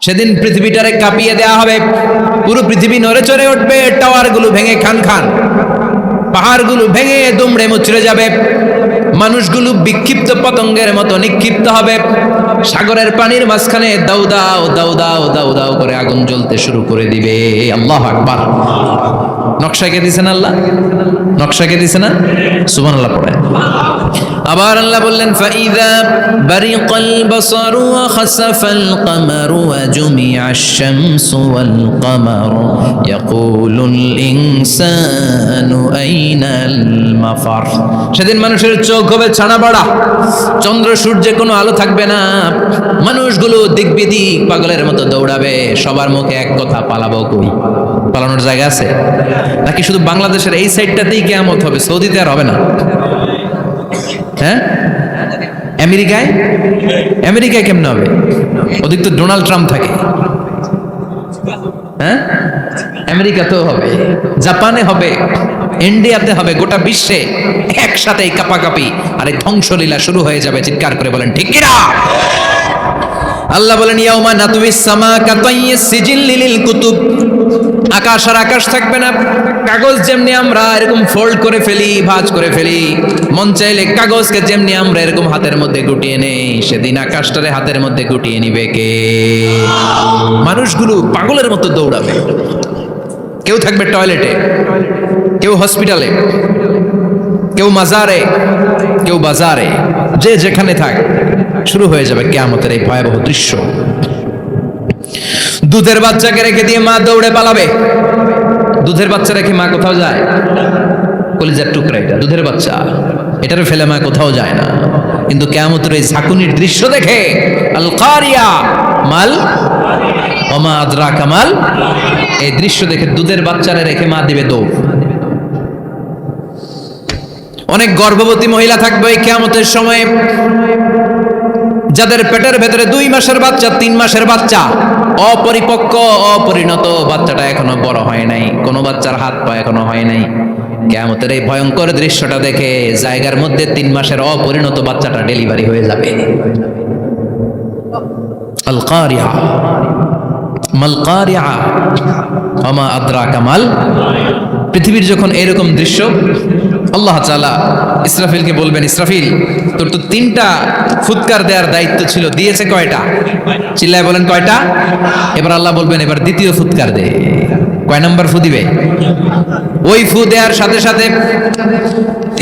সেদিন পৃথিবীটারে কাঁপিয়ে দেয়া হবে, পুরো পৃথিবী নড়ে চড়ে উঠবে, টাওয়ারগুলো ভেঙে খান খান, পাহাড়গুলো ভেঙে দুমড়ে মুচড়ে যাবে, মানুষগুলো বিক্ষিপ্ত পতঙ্গের মতো নিক্ষিপ্ত হবে, সাগরের পানির মাঝখানে দাউ দাউ দাউ দাউ দাউ দাউ করে আগুন জ্বলতে শুরু করে দিবে। আল্লাহু আকবার। নকশা কে দিছেন আল্লাহ? নকশা কে দিছে না? সুবহানাল্লাহ পড়েন। আবার আল্লাহ বললেন ফাইযা বারিকাল বাসারু ওয়া খাসাফাল কামারু ওয়া জুমিআশ শামসু ওয়াল কামারু ইয়াকুলুল ইনসানু আইনাল মাফার। সেদিন মানুষের চোখ হবে ছানা বড়া, চন্দ্র সূর্যে কোনো আলো থাকবে না, মানুষগুলো দিক বিদিক পাগলের মতো দৌড়াবে, সবার মুখে এক কথা, পালাবো কই? পালানোর জায়গা আছে নাকি শুধু বাংলাদেশের এই সাইডটাতেই কিয়ামত হবে, সৌদিতে আর হবে না? হ্যাঁ, আমেরিকায় আমেরিকায় কেমন হবে? ওদিক তো ডোনাল্ড ট্রাম্প থাকে। হ্যাঁ, আমেরিকাতেও হবে, জাপানে হবে, ইন্ডিয়াতে হবে, গোটা বিশ্বে একসাথে কাপাকাপি আর এই ধ্বংসলীলা শুরু হয়ে যাবে। চিৎকার করে বলেন ঠিক কিনা? আল্লাহ বলেন ইয়াউমা নাতুবিস সামা কাতাইয়িস সিজিল লিল কুতুব। আকাশ আর আকাশ থাকবে না, কাগজ যেমনি আমরা এরকম ফোল্ড করে ফেলি, ভাঁজ করে ফেলি, মন চাইলে কাগজকে যেমনি আমরা এরকম হাতের মধ্যে গুটিয়ে নেই, সেদিন আকাশটারে হাতের মধ্যে গুটিয়ে নিবে কে? মানুষগুলো পাগলের মতো দৌড়াবে, কেউ থাকবে টয়লেটে, কেউ হসপিটালে, কেউ মাজারে, কেউ বাজারে, যে যেখানে থাক, শুরু হয়ে যাবে কিয়ামতের এই ভয়াবহ দৃশ্য। দুধের বাচ্চাকে রেখে দিয়ে মা দৌড়ে পালাবে। দুধের বাচ্চা রেখে মা কোথাও যায়? কলিজার টুকরা এটা, দুধের বাচ্চা, এটারে ফেলে মা কোথাও যায় না। কিন্তু কিয়ামতের এই ঝাঁকুনির দৃশ্য দেখে আল কারিয়া মাল ওমা আদরাকা মাল, এই দৃশ্য দেখে দুধের বাচ্চারে রেখে মা দিবে দৌড়। অনেক গর্ভবতী মহিলা থাকবে এই কিয়ামতের সময়, যাদের পেটের ভেতরে 2 মাসের বাচ্চা, 3 মাসের বাচ্চা, অপরিপক্ক অপরিণত, বাচ্চাটা এখনো বড় হয় নাই, কোনো বাচ্চার হাত পা এখনো হয় নাই। কিয়ামতের এই ভয়ঙ্কর দৃশ্যটা দেখে জায়গার মধ্যে 3 মাসের অপরিণত বাচ্চাটা ডেলিভারি হয়ে যাবে। আল কারিয়া মাল কারিয়া ওমা আদরাকা মাল। পৃথিবীর যখন এরকম দৃশ্য, আল্লাহ তাআলা ইসরাফিলকে বলবেন, ইসরাফিল তোর তো 3টা ফুৎকার দেওয়ার দায়িত্ব ছিল, দিয়েছে কয়টা? চিল্লায় বলেন কয়টা? এবার আল্লাহ বলবেন এবার দ্বিতীয় ফুৎকার দে। কয় নাম্বার ফু দিবে? ওই ফু দেওয়ার সাথে সাথে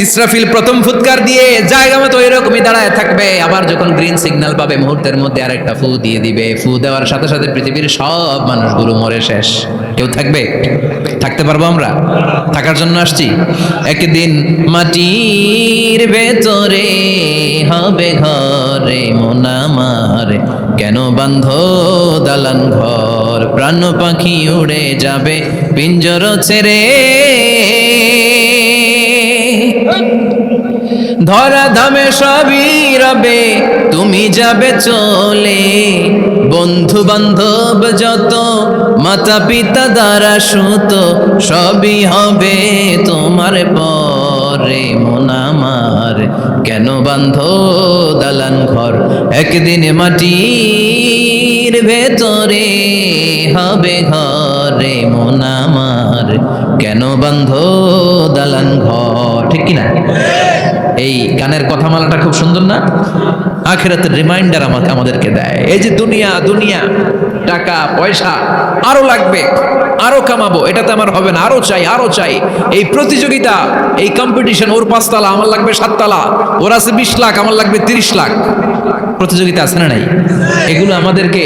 ইসরাফিল প্রথম ফুৎকার দিয়ে জায়গা মতো এরকমই দাঁড়ায় থাকবে, আবার যখন গ্রিন সিগন্যাল পাবে মুহূর্তের মধ্যে আরেকটা ফু দিয়ে দিবে। ফু দেওয়ার সাথে সাথে পৃথিবীর সব মানুষগুলো মরে শেষ, কেউ থাকবে? থাকতে পারবো আমরা? থাকার জন্য আসছি। একদিন মাটির ভেতরে হবে ঘরে মন আমার, কেন বান্ধ দালান ঘর, প্রাণ পাখি উড়ে যাবে পিঞ্জর ছেড়ে, ধরা ধামে সবই রবে তুমি যাবে চলে, বন্ধু বান্ধব যত মাতা পিতা দ্বারা সুত, সবই হবে তোমার পরে মন আমার, কেন বান্ধ দালান ঘর, একদিন মাটির ভেতরে হবে ঘরে মন আমার, কেন বান্ধ দালান ঘর। ঠিক কিনা? এই গানের কথামালাটা খুব সুন্দর না? আখিরাতের রিমাইন্ডার আমাদেরকে দেয়। এই যে দুনিয়া দুনিয়া, টাকা পয়সা আরো লাগবে, আরো কামাবো, এটাতে আমার হবে না, আরো চাই আরো চাই। এই প্রতিযোগিতা, এই কম্পিটিশন, ওর 5 তলা আমার লাগবে 7 তলা, ওর আছে 20 লাখ আমার লাগবে 30 লাখ, প্রতিযোগিতা আছে না নাই? এগুলো আমাদেরকে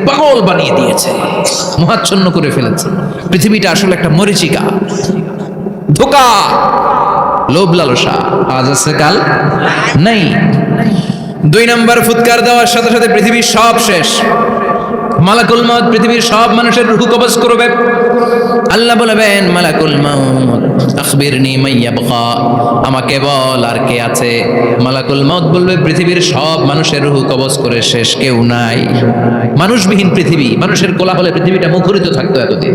পাগল বানিয়ে দিয়েছে, মোহাচ্ছন্ন করে ফেলেছে। পৃথিবীটা আসলে একটা মরীচিকা, ধোঁকা, লোভ লালসা, আজ আছে কাল নাই। 2 নাম্বার ফুৎকার দেওয়ার সাথে সাথে পৃথিবীর সব শেষ। মালাকুল মউত পৃথিবীর সব মানুষের রূহ কবজ করবে। আল্লাহ বলবেন মালাকুল মউত আখবিরনি মাইয়াবকা, আমাকে বল আর কে আছে? মালাকুল মউত বলবে পৃথিবীর সব মানুষের রূহ কবজ করে শেষ, কেউ নাই। মানুষবিহীন পৃথিবী, মানুষের কোলাহলে পৃথিবীটা মুখরিত থাকতো এতদিন।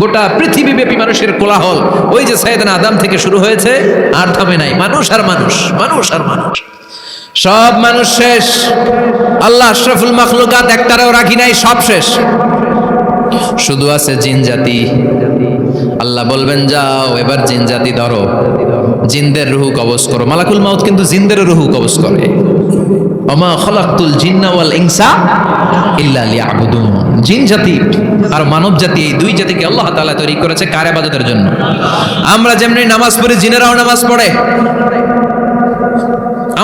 গোটা পৃথিবীব্যাপী মানুষের কোলাহল, ওই যে সাইয়েদনা আদম থেকে শুরু হয়েছে, আর থামে নাই। মানুষ আর মানুষ, মানুষ আর মানুষ। সব মানুষ শেষ, আল্লাহ আশরাফুল মাখলুকাত একটারেও রাখি নাই, সব শেষ, শুধু আছে জিন জাতি। আল্লাহ বলবেন যাও এবার জিন জাতি ধরো, জিনদের রুহু কবজ করো। মালাকুল মাউত কিন্তু জিনদের রুহু কবজ করে। ওমা খালাকতুল জিন্না ওয়াল ইনসা ইল্লা লিয়াবুদুন। জিন জাতি আর মানব জাতি, এই দুই জাতিকে আল্লাহ তাআলা তৈরি করেছে কার ইবাদতের জন্য। আমরা যেমনি নামাজ পড়ি, জিনেরাও নামাজ পড়ে।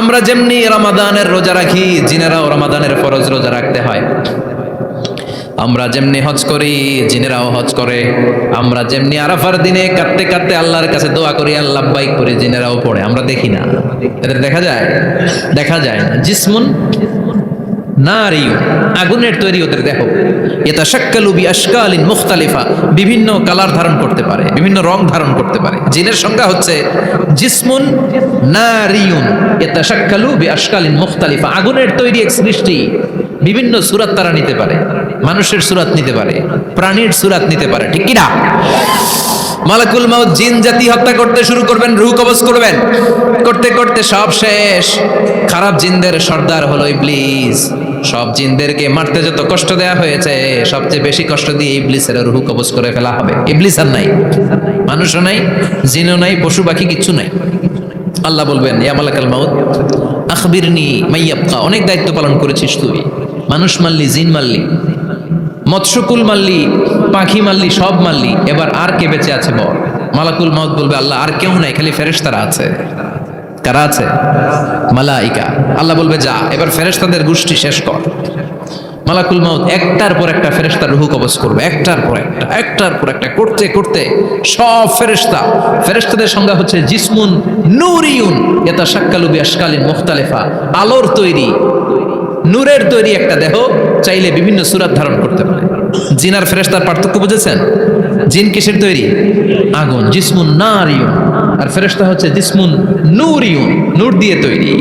আমরা যেমনি রমাদানের রোজা রাখি, জিনেরাও রমাদানের ফরজ রোজা রাখতে হয়। আমরা যেমনি হজ করি, জিনেরাও হজ করে। আমরা যেমনি আরাফার দিনে কাঁদতে কাঁদতে আল্লাহর কাছে দোয়া করি, আল্লাহ লাব্বাইক করে, জিনেরাও পড়ে। আমরা দেখি না, এদের দেখা যায়? দেখা যায় না। জিসমুন নারিয়ুন, আগুনের তৈরি ওদের দেহ। ইয়াতাশাক্কালু বিআশকালিন মুখতালিফা, বিভিন্ন কালার ধারণ করতে পারে, বিভিন্ন রং ধারণ করতে পারে। জিনের সংজ্ঞা হচ্ছে জিসমুন নারিয়ুন ইয়াতাশাক্কালু বিআশকালিন মুখতালিফা, আগুনের তৈরি এক সৃষ্টি। বিভিন্ন সূরাত তারা নিতে পারে, মানুষের সূরাত নিতে পারে, প্রাণীর সূরাত নিতে পারে, ঠিক কি না? মালাকুল মাউত জিন জাতি হত্যা করতে শুরু করবেন, রূহ কবজ করবেন। করতে করতে সব শেষ। খারাপ জিনদের সর্দার হলো ইবলিস। সব জিনদেরকে মারতে যত কষ্ট দেয়া হয়েছে, সবচেয়ে বেশি কষ্ট দিয়ে ইবলিসের রূহ কবজ করে ফেলা হবে। ইবলিস আর নাই, মানুষও নাই, জিনও নাই, পশু পাখি কিচ্ছু নাই। আল্লাহ বলবেন ইয়া মালাকাল মাউত আখবিরনি মাইয়াবকা, অনেক দায়িত্ব পালন করেছিস তুই। মানুষ মারলি, জিন মারলি, মৎস্যকুল মারলি, পাখি মারলি, সব মারলি, এবার আর কে বেঁচে আছে বল। মালাকুল মাউত বলবে আল্লাহ আর কেউ নাই, খালি ফেরেশতারা আছে। কারা আছে? মালাইকা। আল্লাহ বলবে যা এবার ফেরেশতাদের গোষ্ঠী শেষ কর। মালাকুল মাউত একটার পর একটা ফেরেশতার রূহ কবজ করবে, একটার পর একটা, একটার পর একটা, করতে করতে সব ফেরেশতা। ফেরেশতাদের সংজ্ঞা হচ্ছে জিসমুন নূরিয়ুন ইয়াতাশাক্কালু বিআশকালিন মুখতালিফা, আলোর তৈরি, নূরের তৈরি একটা দেহ, চাইলে বিভিন্ন সূরাত ধারণ করতে পারে। জিন আর ফেরেশতার পার্থক্য বুঝেছেন? জিন কিসের তৈরি? আগুন, জিসমুন নারিয়ুন। আর ফেরেশতা হচ্ছে জিসমুন নূরিয়ুন, নূর দিয়ে তৈরি।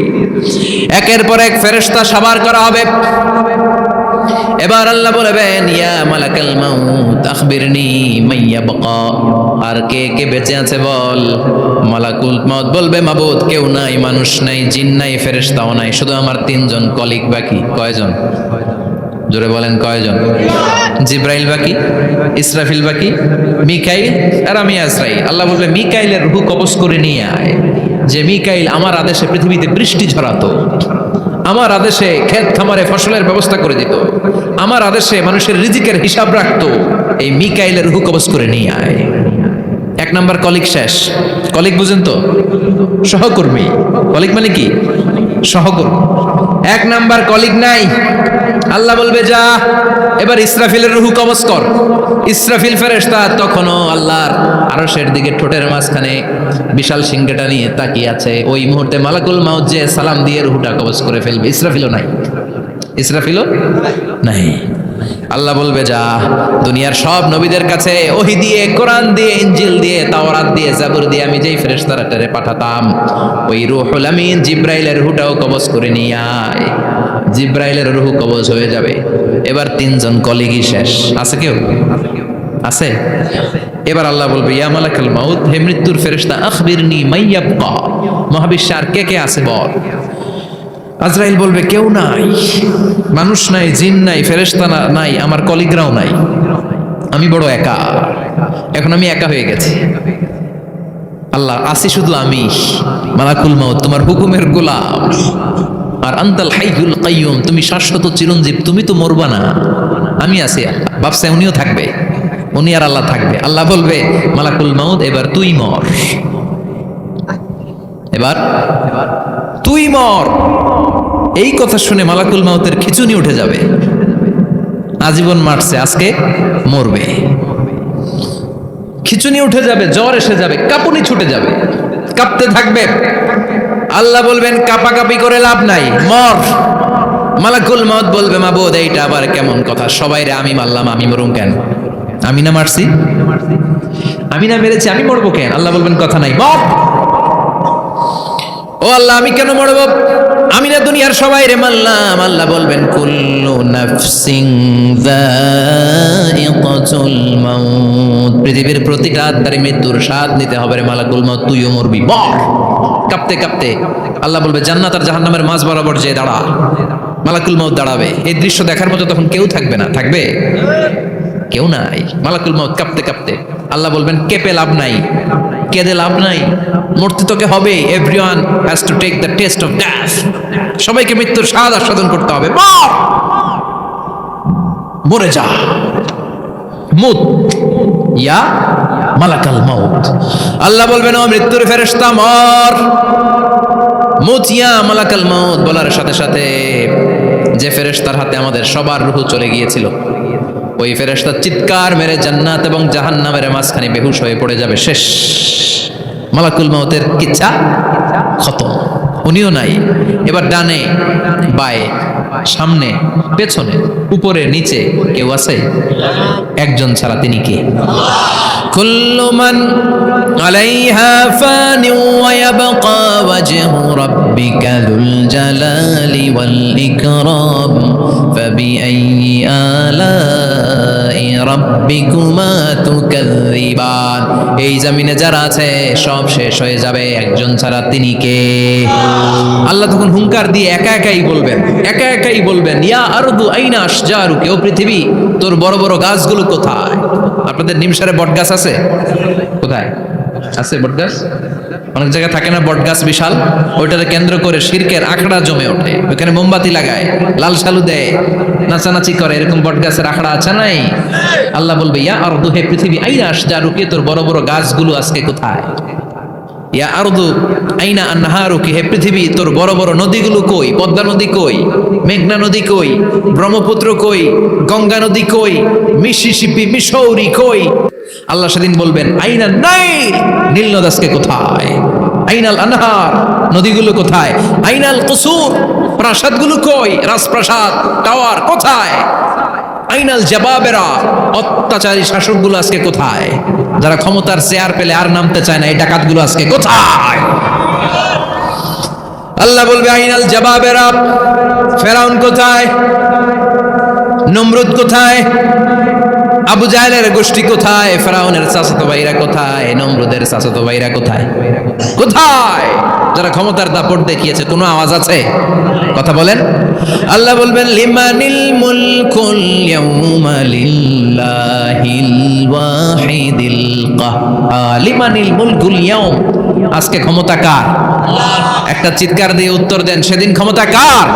একের পর এক ফেরেশতা সাবার করা হবে। এবার আল্লাহ বলবেন ইয়া মালাকাল মাউত আখবিরনি মাইয়াবকা, আর কে কে বেঁচে আছে বল। মালাকুল মাউত বলবে মাবুদ কেউ নাই, মানুষ নাই, জিন নাই, ফেরেশতাও নাই, শুধু আমার তিনজন কলিগ বাকি। কয়জন? জোরে বলেন কয়জন? জিব্রাইল বাকি, ইসরাফিল বাকি, মিকাইল আর আমি আজরাইল। আল্লাহ বলবে মিকাইলের রূহ কবজ করে নিয়ে আয়। যে মিকাইল আমার আদেশে পৃথিবীতে বৃষ্টি ঝরাতো, আমার আদেশে ক্ষেত খামারে ফসলের ব্যবস্থা করে দিত, আমার আদেশে মানুষের রিজিকের হিসাব রাখতো, এই মিকাইলের রূহ কবজ করে নিয়ে আয়। এক নাম্বার কলিগ শেষ। কলিগ বুঝেন তো? সহকর্মী। কলিগ মানে কি? সহকর্মী। এক নাম্বার কলিগ নাই। আল্লাহ বলবে যা এবার ইসরাফিলের রূহ কবজ কর। ইসরাফিল ফেরেশতা তখনও আল্লাহর আরশের দিকে ঠোঁটের মাঝখানে বিশাল সিংহটা নিয়ে তাকিয়ে আছে। ওই মুহূর্তে মালাকুল মাউত যে সালাম দিয়ে রূহটা কবজ করে ফেলবে। ইসরাফিলও নাই, ইসরাফিলও নাই। আল্লাহ বলবে যা দুনিয়ার সব নবীদের কাছে ওহী দিয়ে, কোরআন দিয়ে, ইনজিল দিয়ে, তাওরাত দিয়ে, জাবুর দিয়ে আমি যেই ফেরেশতাটারে পাঠাতাম, ওই রূহুল আমিন জিব্রাইলের রূহটাও কবজ করে নিয়ে আয়। জিব্রাইলের রূহ কবজ হয়ে যাবে। এবার তিনজন কলিগই শেষ। আছে কেউ? আছে? এবার আল্লাহ বলবে ইয়া মালাকাল মাউত, হে মৃত্যুর ফেরেশতা আখবিরনি মাইয়াবকা, মহাবিশ্বে আর কে কে আছে বল। আজরাইল বলবে কেউ নাই, মানুষ নাই, জিন নাই, ফেরেশতা নাই, আমার কলিগরাও নাই, আমি বড় একা। এখন আমি একা হয়ে গেছি। আল্লাহ আসি শুধু আমি, মালাকুল মাউত তোমার হুকুমের গোলাম। আর আনতাল হাইয়ুল কাইয়ুম, তুমি শাশ্বত চিরঞ্জীব, তুমি তো মরবা না, আমি আছি। ভাবছে উনিও থাকবে, উনি আর আল্লাহ থাকবে। আল্লাহ বলবে মালাকুল মাউত এবার তুই মর, এবার তুই মর। এই কথা শুনে মালাকুল মাউতের খিচুনি উঠে যাবে। আজীবন মারছে, আজকে মরবে। খিচুনি উঠে যাবে, জ্বর এসে যাবে, কাঁপুনি ছুটে যাবে, কাঁপতে থাকবে। আল্লাহ বলবেন কাঁপাকাঁপি করে লাভ নাই, মর। মালাকুল মাউত বলবে মাবুদ এইটা আবার কেমন কথা, সবাই রে আমি মারলাম, আমি মরুম কেন? আমি না মারছি, আমি না মেরেছি, আমি মরবো কেন? আল্লাহ বলবেন কথা নাই, মর। ও আল্লাহ আমি কেন মরব? আমি না দুনিয়ার সবাই রে মারলাম। আল্লাহ বলবেন কুল্লু নাফসিন যায়িকাতুল যায়িকাতুল মাউত, পৃথিবীর প্রতিটা আত্মারই মৃত্যুর স্বাদ নিতে হবে রে মালাকুল মাউত, তুইও মরবি। মর। কাঁপতে কাঁপতে আল্লাহ বলবে জান্নাত আর জাহান্নামের মাঝ বরাবর যে দাঁড়া। মালাকুল মাউত দাঁড়াবে, এই দৃশ্য দেখার মতো তখন কেউ থাকবে না। থাকবে? কেউ নাই। মালাকুল মাউত কাঁপতে কাঁপতে, আল্লাহ বলবেন কেঁপে লাভ নাই, কেঁদে লাভ নাই, মরতে তোকে হবে। Everyone has to take the taste of death, সবাইকে মৃত্যুর স্বাদ আস্বাদন করতে হবে। মর, মরে যা। মুত ইয়া মালাকাল মাউত। আল্লাহ বলবেন ও মৃত্যুর ফেরেশতা মর। মুত ইয়া মালাকাল মাউত বলার সাথে সাথে যে ফেরেশতার হাতে আমাদের সবার রূহ চলে গিয়েছিল, ওই ফেরেশতা চিৎকার মেরে জান্নাত এবং জাহান্নামের মাঝখানে বেহুশ হয়ে পড়ে যাবে। শেষ। মালাকুল মাউতের কিচ্ছা খতম, উনিও নাই। এবার ডানে বায়ে সামনে পেছনে উপরে নিচে কেউ আছে? একজন ছাড়া, তিনি কে? কুল্লু মান আলাইহা ফানি ওয়া ইয়াবকা ওয়াজহু রাব্বিকা যুল জালালি ওয়াল ইকরাম ফাবিআইয়ি আলাই রাব্বিকুমা তুকাযযিবান। এই জমিনে যারা আছে সব শেষ হয়ে যাবে, একজন ছাড়া, তিনি কে? আল্লাহ তখন হুঙ্কার দিয়ে একা একাই বলবেন, একা একাই বলবেন, ইয়া আরদু আইনা আশজারুকা, ও পৃথিবী তোর বড় বড় গাছগুলো কোথায়? আপনাদের নিমসারে বট গাছ আছে? কোথায় আছে বট গাছ? অনেক জায়গায় থাকে না বট গাছ বিশাল, ওইটাকে কেন্দ্র করে শিরকের আখড়া জমে ওঠে, ওখানে মোমবাতি লাগায়, লাল শালু দেয়, নাচানাচি করে, এরকম বট গাছের আখড়া আছে নাই? আল্লাহ বলবে ইয়া আরদু, হে পৃথিবী, আইনা আশজারুকা, তোর বড় বড় গাছগুলো আজকে কোথায়? ইয়া আরদু আইনা আনহারুকি, হে পৃথিবী তোর বড় বড় নদীগুলো কই? পদ্মা নদী কই? মেঘনা নদী কই? ব্রহ্মপুত্র কই? গঙ্গা নদী কই? মিসিসিপি, মিসৌরি কই? আল্লাহ সেদিন বলবেন আইনা নাইল, নীল নদ আজকে কোথায়? আইনাল আনহার, নদীগুলো কোথায়? আইনাল কুসুর, প্রাসাদগুলো কই? রাজপ্রাসাদ, টাওয়ার কোথায়? আইনাল জাবাবেরা, অত্যাচারী শাসকগুলো আজকে কোথায়? যারা ক্ষমতার চেয়ার পেলে আর নামতে চায় না, এই ডাকাতগুলো আজকে কোথায়? আল্লাহ বলবে আইনাল জাবাবেরা, ফেরাউন কোথায়? নমরুদ কোথায়? আবু জাহেলের গোষ্ঠী কোথায়? ফেরাউনের চাচাতো ভাইরা কোথায়? নমরুদের চাচাতো ভাইরা কোথায়? কোথায়? যারা ক্ষমতার দাপট দেখিয়েছে, কোনো আওয়াজ আছে? কথা বলেন। আল্লাহ বলবেন লিমানিল মুলকুল ইয়াউমা লিল্লাহিল ওয়াহিদিল কাহ্হার, লিমানিল মুলকুল ইয়াউম, আজকে ক্ষমতা কার? একটা চিৎকার দিয়ে উত্তর দেন, সেদিন ক্ষমতা কার?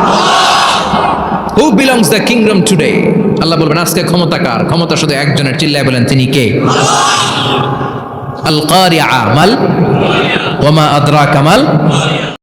Who belongs the kingdom today? আল্লাহ বলবেন আজকে ক্ষমতা কার? ক্ষমতা শুধু একজনের, চিল্লায় বলেন তিনি কে? আল কারিআ মাল ওয়া মা আদরাকা মাল